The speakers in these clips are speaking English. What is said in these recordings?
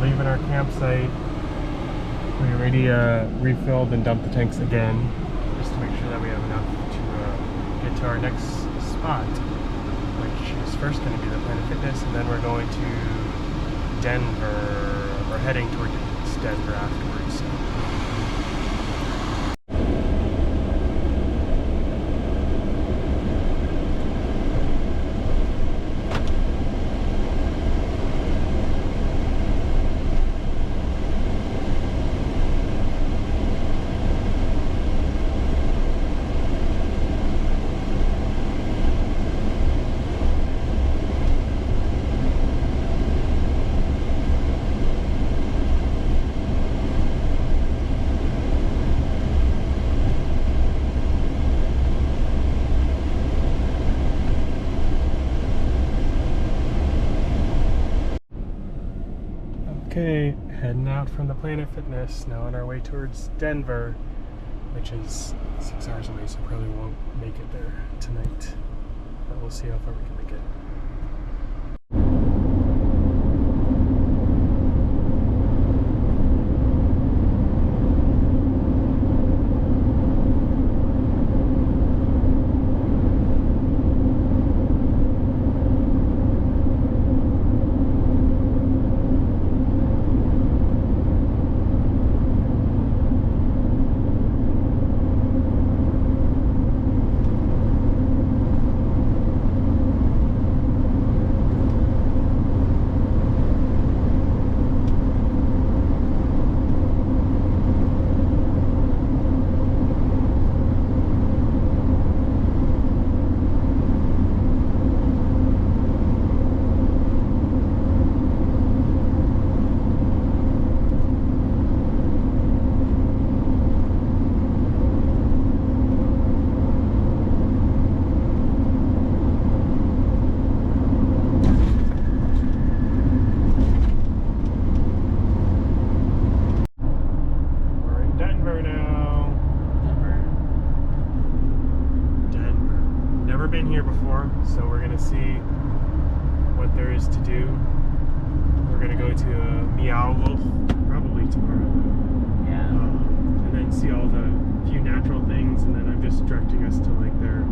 leaving our campsite. We already refilled and dumped the tanks again, just to make sure that we have enough to get to our next spot, which is first going to be the Planet Fitness, and then we're going to Denver. We're heading towards Denver afterwards. So. Okay, heading out from the Planet Fitness, now on our way towards Denver, which is 6 hours away, so probably won't make it there tonight. But we'll see how far we can make it. Been here before, so we're gonna see what there is to do. We're gonna go to Meow Wolf probably tomorrow, yeah, and then see all the few natural things, and then I'm just directing us to like their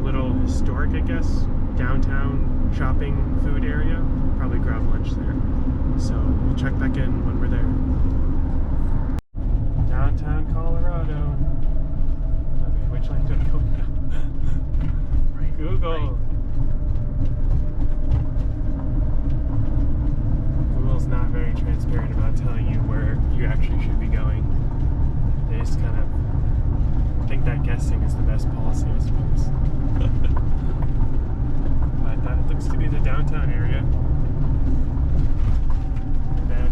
little historic, I guess, downtown shopping food area. Probably grab lunch there, so we'll check back in when we're there. Downtown Colorado. Okay, which line do I go now? Google. Google's not very transparent about telling you where you actually should be going. They just kind of think that guessing is the best policy, I suppose. But that looks to be the downtown area. And then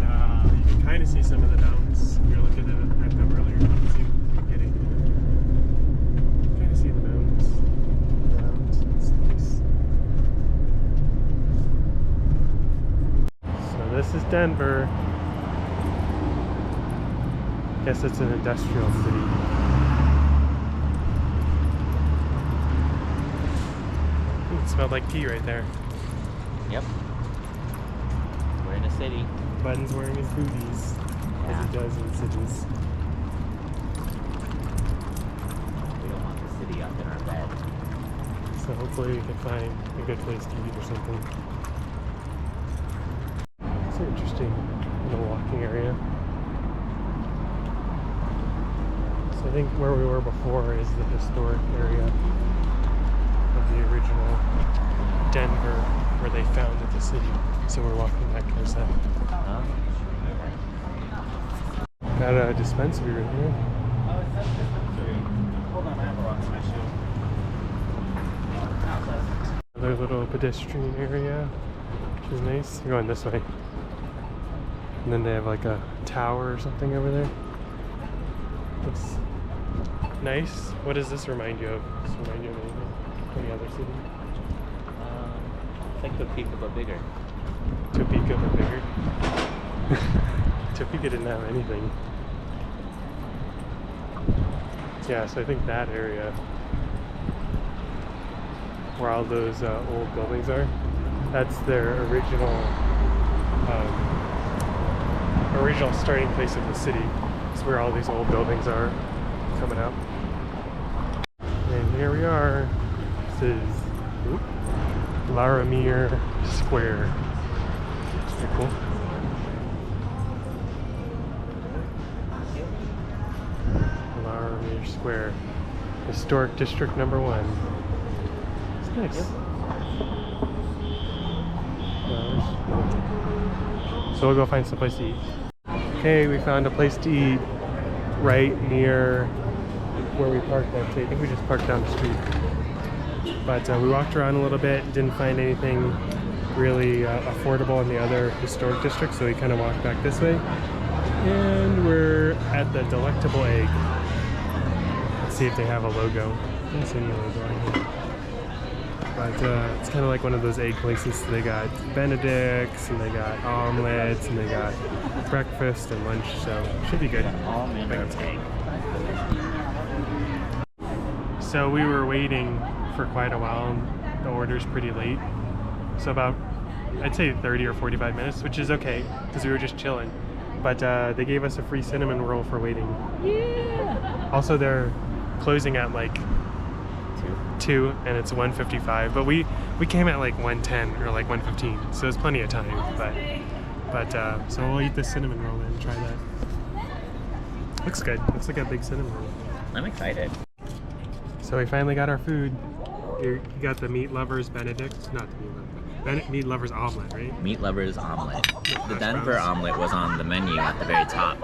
you can kind of see some of the mountains. If you're looking at them earlier, you can see them getting. Kind of see the mountains. This is Denver. Guess it's an industrial city. Ooh, it smelled like pee right there. Yep. We're in a city. Budden's wearing his booties, as he does in cities. We don't want the city up in our bed. So hopefully we can find a good place to eat or something. It's an interesting little walking area. So I think where we were before is the historic area of the original Denver where they founded the city. So we're walking back towards that. Got a dispensary right here. Oh, it says dispensary. Hold on, I have a rock in my shoe. Another little pedestrian area, which is nice. You're going this way. And then they have like a tower or something over there. Looks nice. What does this remind you of? Does this remind you of anything? Any other city? I think Topeka but bigger. Topeka but bigger? Topeka didn't have anything. Yeah, so I think that area where all those old buildings are, that's their original original starting place of the city. It's where all these old buildings are coming up. And here we are. This is Laramie Square. It's pretty cool. Laramie Square. Historic District number 1. It's nice. So we'll go find some place to eat. Okay, we found a place to eat right near where we parked that day. I think we just parked down the street. But we walked around a little bit, didn't find anything really affordable in the other historic districts, so we kind of walked back this way. And we're at the Delectable Egg. Let's see if they have a logo. I don't see any logo on here. But it's kind of like one of those egg places. So they got Benedicts, and they got omelets, and they got breakfast and lunch, so it should be good. So we were waiting for quite a while, and the order's pretty late. So about, I'd say 30 or 45 minutes, which is okay, because we were just chilling. But they gave us a free cinnamon roll for waiting. Yeah! Also, they're closing at like 2 and it's 1:55, but we came at like 1:10 or like 1:15, so it's plenty of time. But so we'll eat the cinnamon roll and try that. Looks good. Looks like a big cinnamon roll. I'm excited. So we finally got our food. You got the meat lovers Benedict, not the meat lovers omelet, right? Meat lovers omelet. The Denver omelet was on the menu at the very top.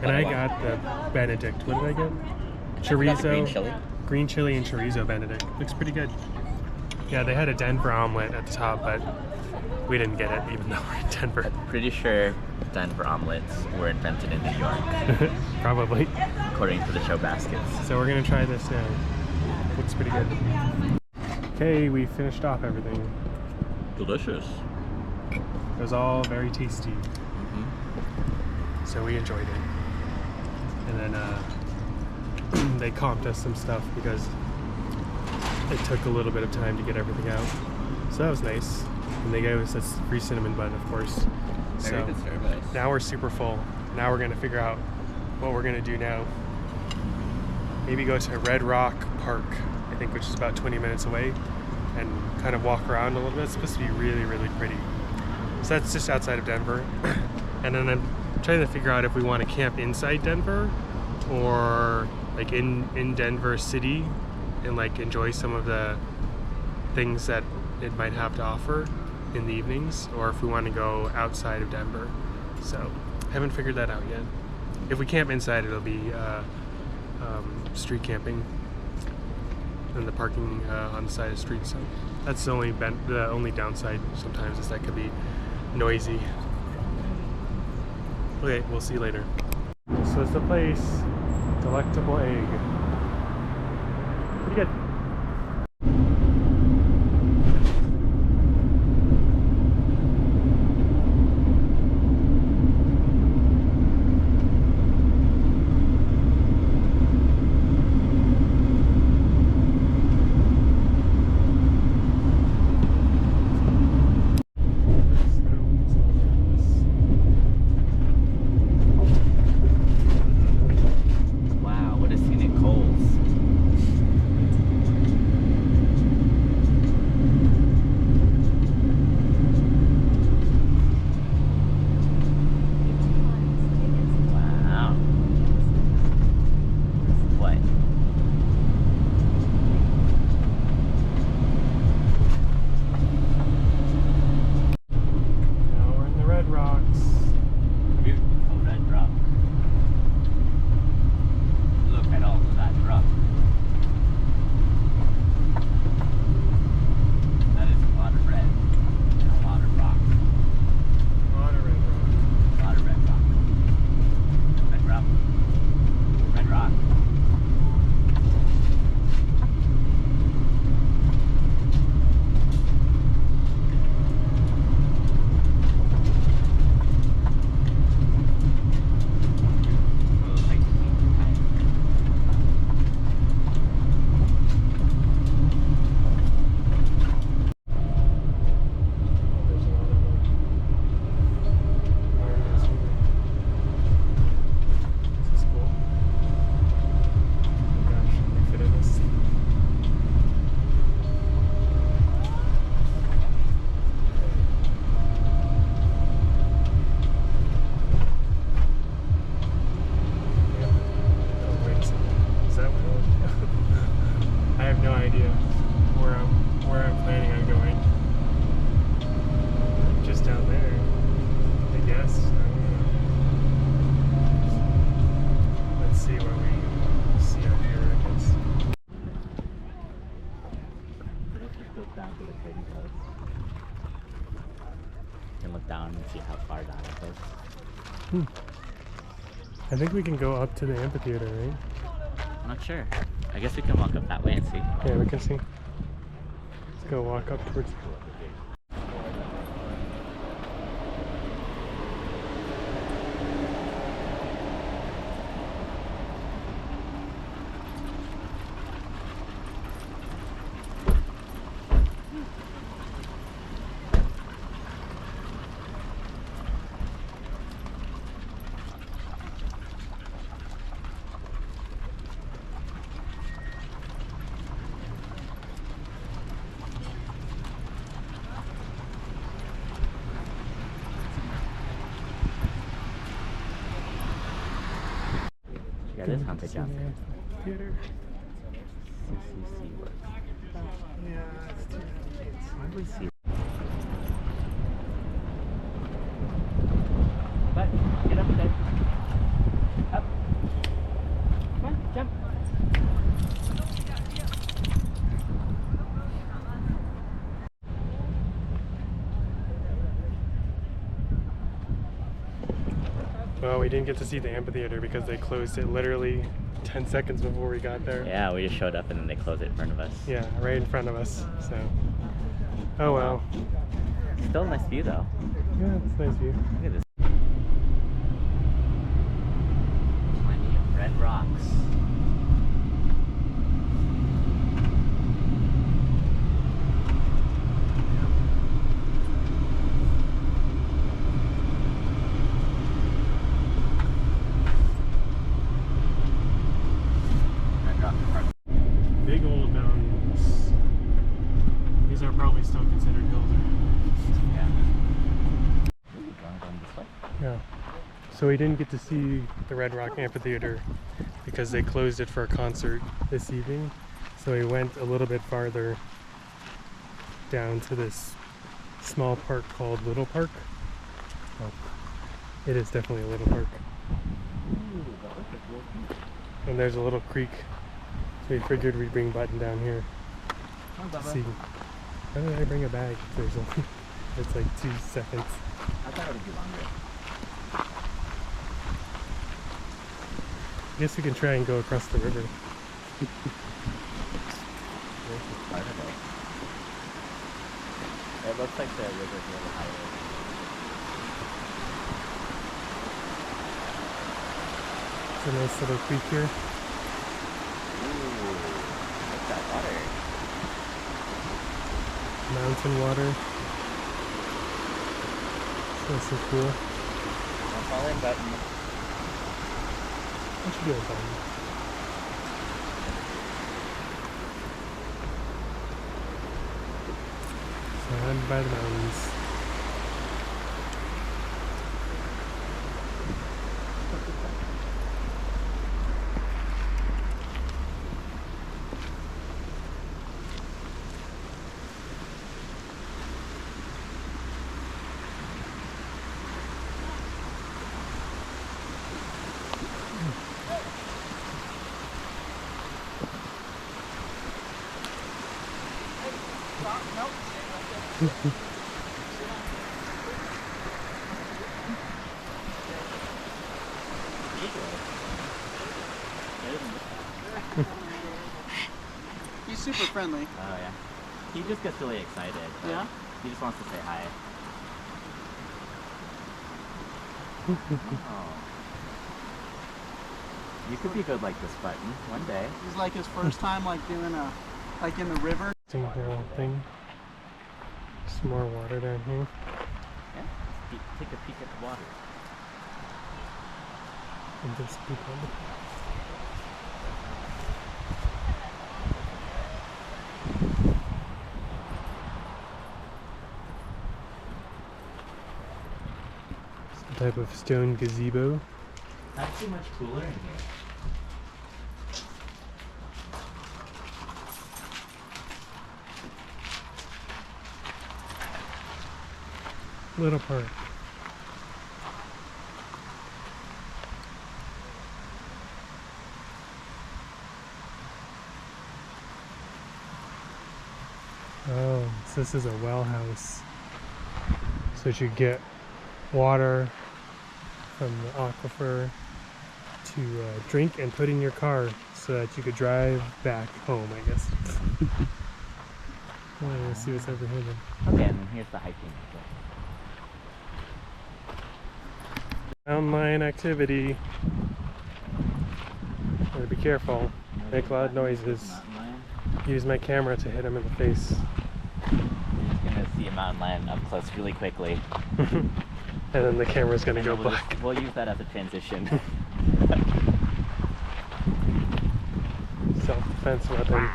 And I got the Benedict. What did I get? Chorizo. Green chili. Green chili and chorizo Benedict. Looks pretty good. Yeah, they had a Denver omelet at the top, but we didn't get it, even though we're in Denver. I'm pretty sure Denver omelets were invented in New York, Probably. according to the show baskets. So we're gonna try this now. Looks pretty good. Okay, we finished off everything. Delicious. It was all very tasty. So we enjoyed it. And then they comped us some stuff because it took a little bit of time to get everything out. So that was nice. And they gave us a free cinnamon bun, of course. Very good service. Now we're super full. Now we're gonna figure out what we're gonna do now. Maybe go to Red Rock Park, I think, which is about 20 minutes away, and kind of walk around a little bit. It's supposed to be really, really pretty. So that's just outside of Denver. And then I'm trying to figure out if we want to camp inside Denver or like in Denver City and like enjoy some of the things that it might have to offer in the evenings, or if we want to go outside of Denver. So haven't figured that out yet. If we camp inside, it'll be street camping and the parking on the side of the street. So that's the only downside sometimes, is that could be noisy. Okay, we'll see you later. So it's the place, Delectable Egg. Pretty good. Wow, what a scenic cold. that place. I think we can go up to the amphitheater, right? I'm not sure. I guess we can walk up that way and see. Yeah, we can see. Let's go walk up towards. Yeah, this haunted jump. Theater. CCC works. Yeah, it's too Why do we see? But get up there. Up. Come on, jump. Well, we didn't get to see the amphitheater because they closed it literally 10 seconds before we got there. Yeah, we just showed up and then they closed it in front of us. Yeah, right in front of us. So, oh well. Still a nice view though. Yeah, it's a nice view. Look at this. Plenty of red rocks. Big old mountains. These are probably still considered hills. Yeah. Going this way? Yeah. So we didn't get to see the Red Rock Amphitheater because they closed it for a concert this evening. So we went a little bit farther down to this small park called Little Park. Oh, it is definitely a little park. And there's a little creek. So we figured we'd bring Button down here to see. Why did I bring a bag? There's only, it's like 2 seconds. I thought it would be longer. I guess we can try and go across the river. This is part of it. It looks like the river's a little higher. It's a nice little creek here. Ooh, what's that water? Mountain water. That's so cool. I'm following Button. What should be on time? Surrounded by the mountains. He's super friendly. Oh yeah. He just gets really excited. Yeah? He just wants to say hi. Oh. You could be good like this, Button, one day. He's like his first time like doing a, like in the river. Thing. Some more water down here. Yeah. Take a peek at the water. And there's people. Some type of stone gazebo. Not too much cooler in here. Little park. Oh, so this is a well house. So you get water from the aquifer to drink and put in your car so that you could drive back home, I guess. Let's see what's over here then. Okay, and then here's the hiking. Mountain lion activity. Gotta be careful. Make loud noises. Use my camera to hit him in the face. You're just gonna see a mountain lion up close really quickly. And then the camera's gonna go black. We'll use that as a transition. Self-defense weapon.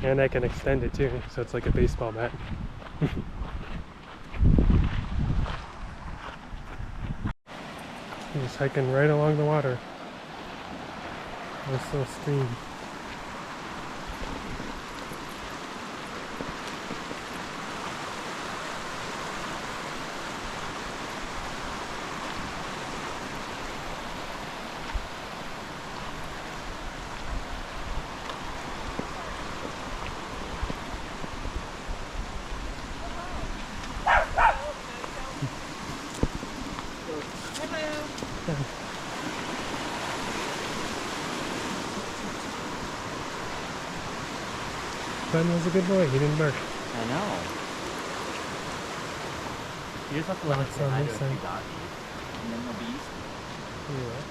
And I can extend it too, so it's like a baseball bat. Just hiking right along the water. This little stream. Button was a good boy, he didn't bark. I know. You just have to let us say hi to a few doggies, and then they'll be used to it.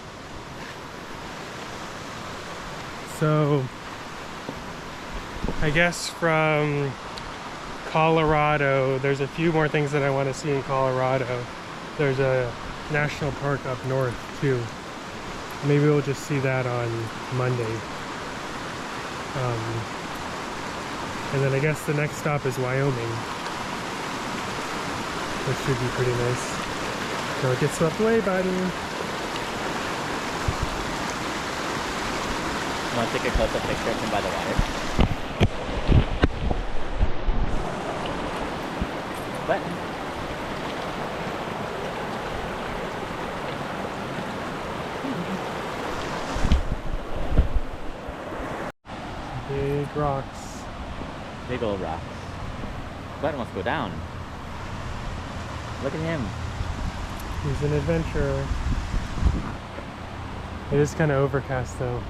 So, I guess from Colorado, there's a few more things that I want to see in Colorado. There's a national park up north too. Maybe we'll just see that on Monday. And then I guess the next stop is Wyoming, which should be pretty nice. Don't get swept away, buddy. Want to take a close-up picture of him by the water? Button. Big rocks. Big old rocks. Button wants to go down. Look at him. He's an adventurer. It is kind of overcast though.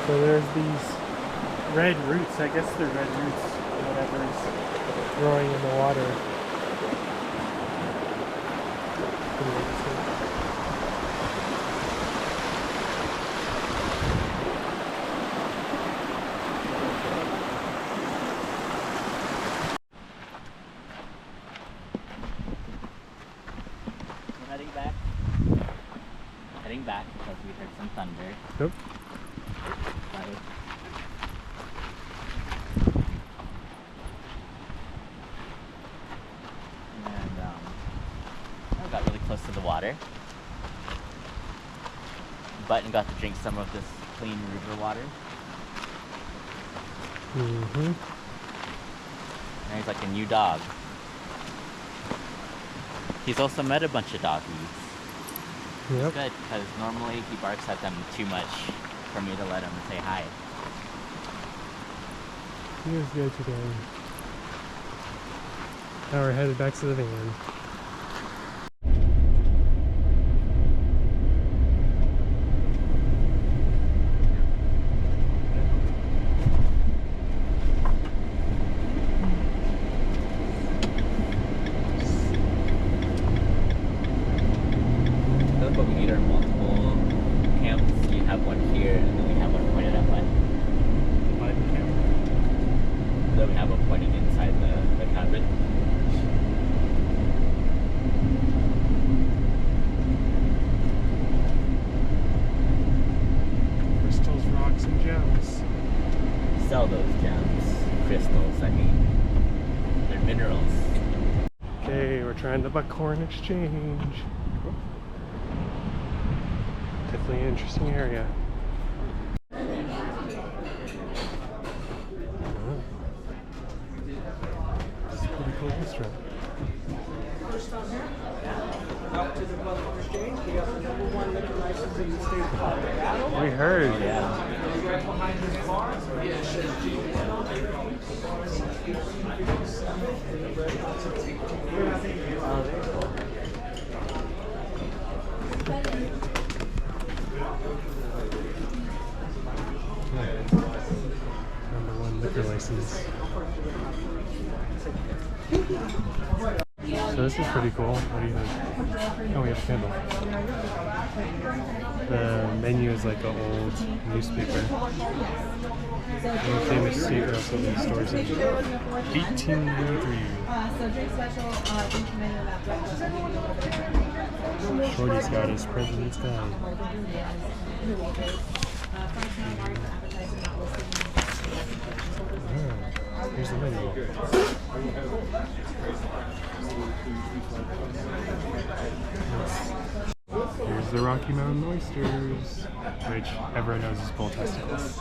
So there's these red roots. I guess they're red roots. Whatever's growing in the water. We're heading back. Heading back because we heard some thunder. Nope. I got really close to the water. Button got to drink some of this clean river water. Mm-hmm. Now he's like a new dog. He's also met a bunch of doggies. Yep. It's good, because normally he barks at them too much for me to let him say hi. He was good today. Now we're headed back to the van. But we need our multiple camps. You have one here, and then we have one pointed at Button. Then we have one pointed inside the cabin. Crystals, rocks, and gems. Sell those gems. Crystals, I mean. They're minerals. Okay, we're trying the buckhorn exchange. Definitely an interesting area. This is a pretty cool restaurant. We heard. Number 1 liquor license. So this is pretty cool. What do you think? Oh, we have a candle. The menu is like an old newspaper. The famous steakhouse opened the stores in 1893. Shorty's got his President's Guide. Here's the menu. Here's the Rocky Mountain oysters, which everyone knows is bull testicles.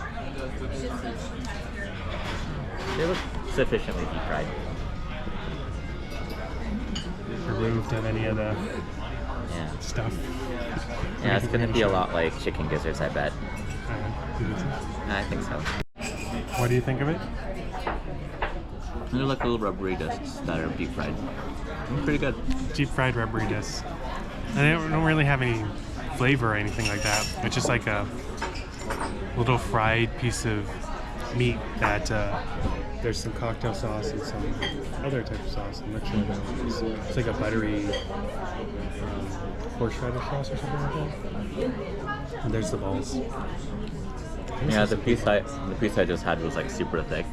They look sufficiently deep fried. Removed of any of the Yeah. stuff. Yeah, it's gonna be a lot like chicken gizzards, I bet. You think so? I think so. What do you think of it? They're like little rubbery discs that are deep fried. Pretty good. Deep fried rubbery discs. And they don't really have any flavor or anything like that. It's just like a little fried piece of meat that there's some cocktail sauce and some other type of sauce. I'm not sure what that is. It's like a buttery horseradish sauce or something like that. And there's the balls. Yeah, the piece I just had was like super thick.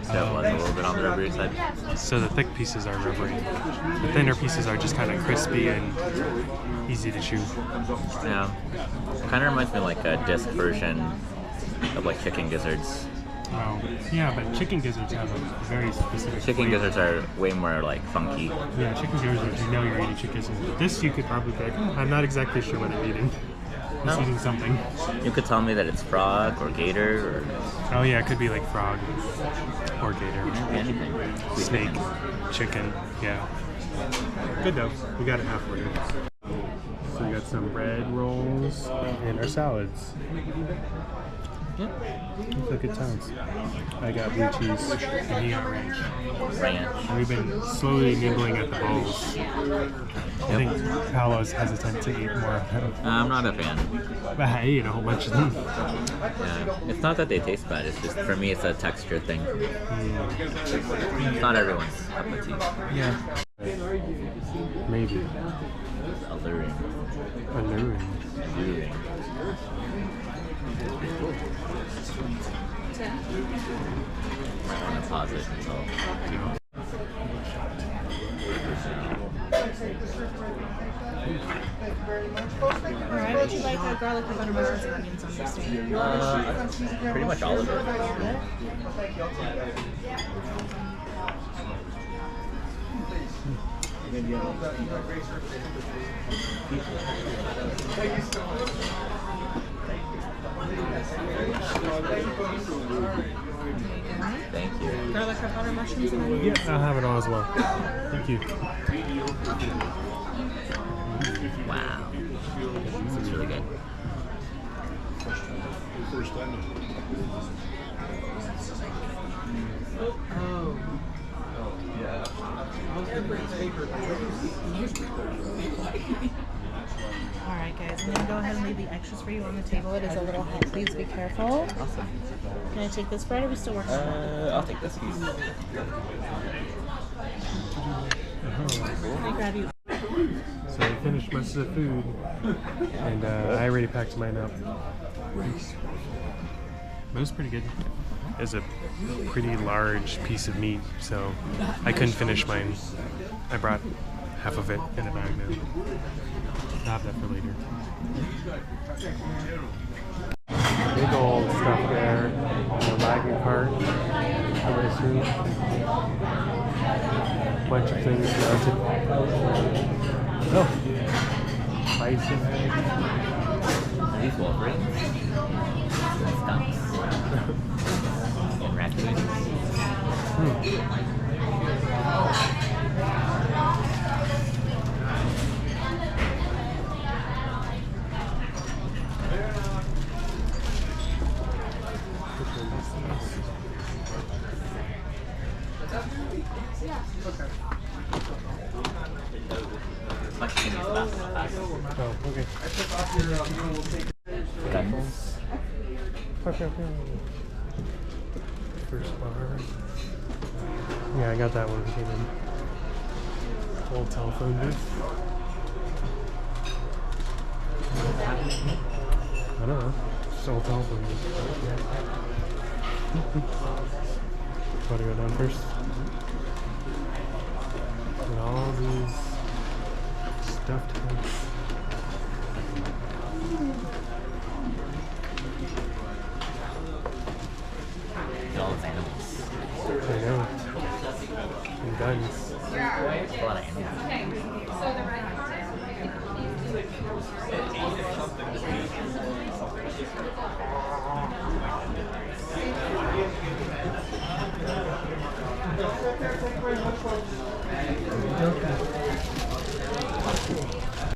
So it was a little bit on the rubbery side. So the thick pieces are rubbery. The thinner pieces are just kind of crispy and easy to chew. Yeah. Kind of reminds me of like a disc version of like chicken gizzards. Oh, yeah, but chicken gizzards have a very specific Chicken flavor. gizzards are way more like funky. Yeah, chicken gizzards, you know you're eating chicken gizzards. This you could probably pick. I'm not exactly sure what I'm eating. I'm eating something. You could tell me that it's frog or gator or Oh yeah, it could be like frog or gator. anything. Snake, chicken, yeah. Good though, we got it half ordered. So we got some bread rolls and our salads. Yeah. Looks like good times. I got blue cheese and he got ranch. Ranch. And we've been slowly nibbling at the bowls. I think Paolo's hesitant to eat more of them. I'm not a fan. But I ate a whole bunch of them. Yeah. It's not that they taste bad, it's just for me it's a texture thing. It's not everyone's cup of tea. Yeah. Maybe. Alluring. Alluring. Alluring. I want to pause it until Alright, would you like garlic and butter mushrooms and onions on this one? pretty much all of it. Thank you. Garlic and butter mushrooms and onions? Yeah, I'll have it all as well. Thank you. Wow. This is really good. Alright guys, I'm going to go ahead and leave the extras for you on the table. It is a little hot. Please be careful. Awesome. Can I take this bread or are we still working on that? I'll take this piece. Can I grab you? So I finished most of the food, and I already packed mine up. It was pretty good. It was a pretty large piece of meat, so I couldn't finish mine. I brought half of it in a bag now. I'll have that for later. Big old stuff there on the wagon cart. I assume. Bunch of things mounted. Oh, bison eggs. These wolverines. Skunks. And raccoons. Guns. Okay. First bar. Yeah, I got that one. Came in. Old telephone booth. I don't know. Just old telephone booth. Want to go down first? And all these stuffed heads. And all those animals. I know. And guns. There's a lot of animals.